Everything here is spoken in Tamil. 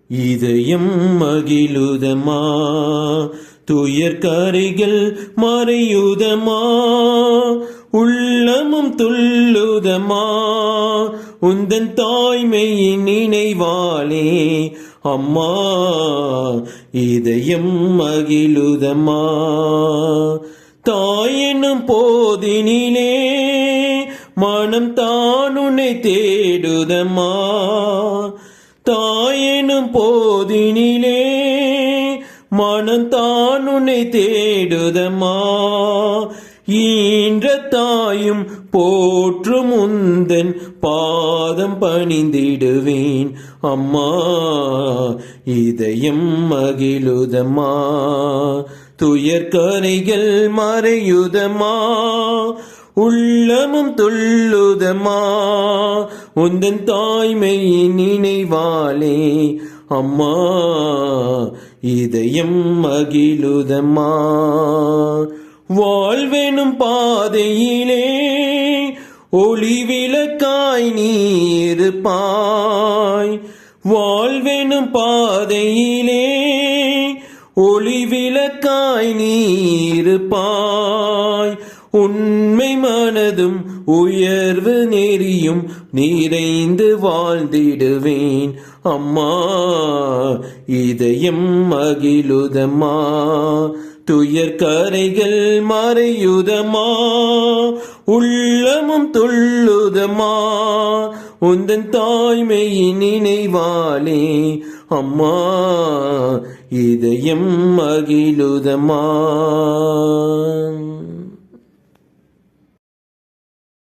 இதயம் மகிழுதமா, துயர் கரைகள் மறையுதமா, உள்ளமும் துள்ளுதமா, உந்தன் தாய்மையின் நினைவாலே அம்மா. இதயம் மகிழுதமா, தாயெனும் போதினிலே மனம் தானுனை தேடுதமா, தாயெனும் போதினிலே மனம் தானுனை தேடுதமா, ஈன்ற தாயும் போற்றும் உந்தன் பாதம் பணிந்திடுவேன் அம்மா. இதயம் மகிழுதமா, துயர் கரைகள் மறையுதமா, உள்ளமும் துள்ளுதமா, உந்தன் தாய்மையின் நினைவாலே அம்மா. இதயம் மகிழுதமா, வாழ்வெனும் பாதையிலே ஒளி விளக்காய் நீ இருப்பாய், வாழ்வெனும் பாதையிலே ஒளி விளக்காய் நீ இருப்பாய், உண்மை மனதும் உயர்வு நெறியும் நிறைந்து வாழ்ந்திடுவேன் அம்மா. இதயம் மகிழுதமா, துயர் கரைகள் மறையுதமா, உள்ளமும் துள்ளுதமா, உந்தன் தாய்மையின் நினைவாலே அம்மா. இதயம் மகிழுதமா.